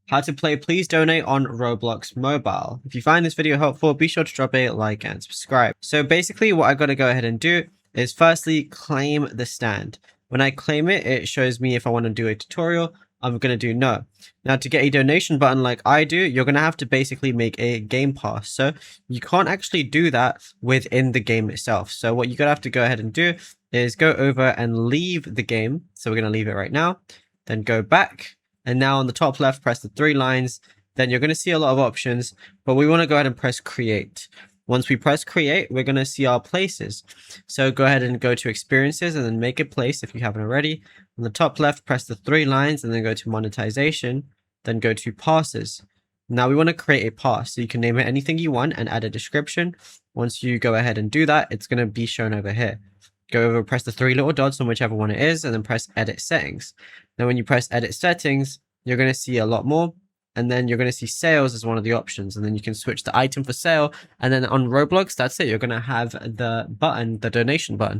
how to play Please Donate on Roblox Mobile. If you find this video helpful, be sure to drop a like and subscribe. So basically what I got to go ahead and do is firstly claim the stand. When I claim it, it shows me if I want to do a tutorial. I'm going to do no. Now to get a donation button like I do, you're going to have to basically make a game pass. So you can't actually do that within the game itself. So what you're going to have to go ahead and do is go over and leave the game. So we're going to leave it right now. Then go back. And now on the top left, press the 3 lines. Then you're going to see a lot of options, but we want to go ahead and press create. Once we press create, we're going to see our places. So go ahead and go to experiences and then make a place if you haven't already. On the top left, press the 3 lines and then go to monetization. Then go to passes. Now we want to create a pass. So you can name it anything you want and add a description. Once you go ahead and do that, it's going to be shown over here. Go over, press the 3 little dots on whichever one it is, and then press edit settings. Now when you press edit settings, you're going to see a lot more. And then you're going to see sales as one of the options. And then you can switch the item for sale. And then on Roblox, that's it. You're going to have the button, the donation button.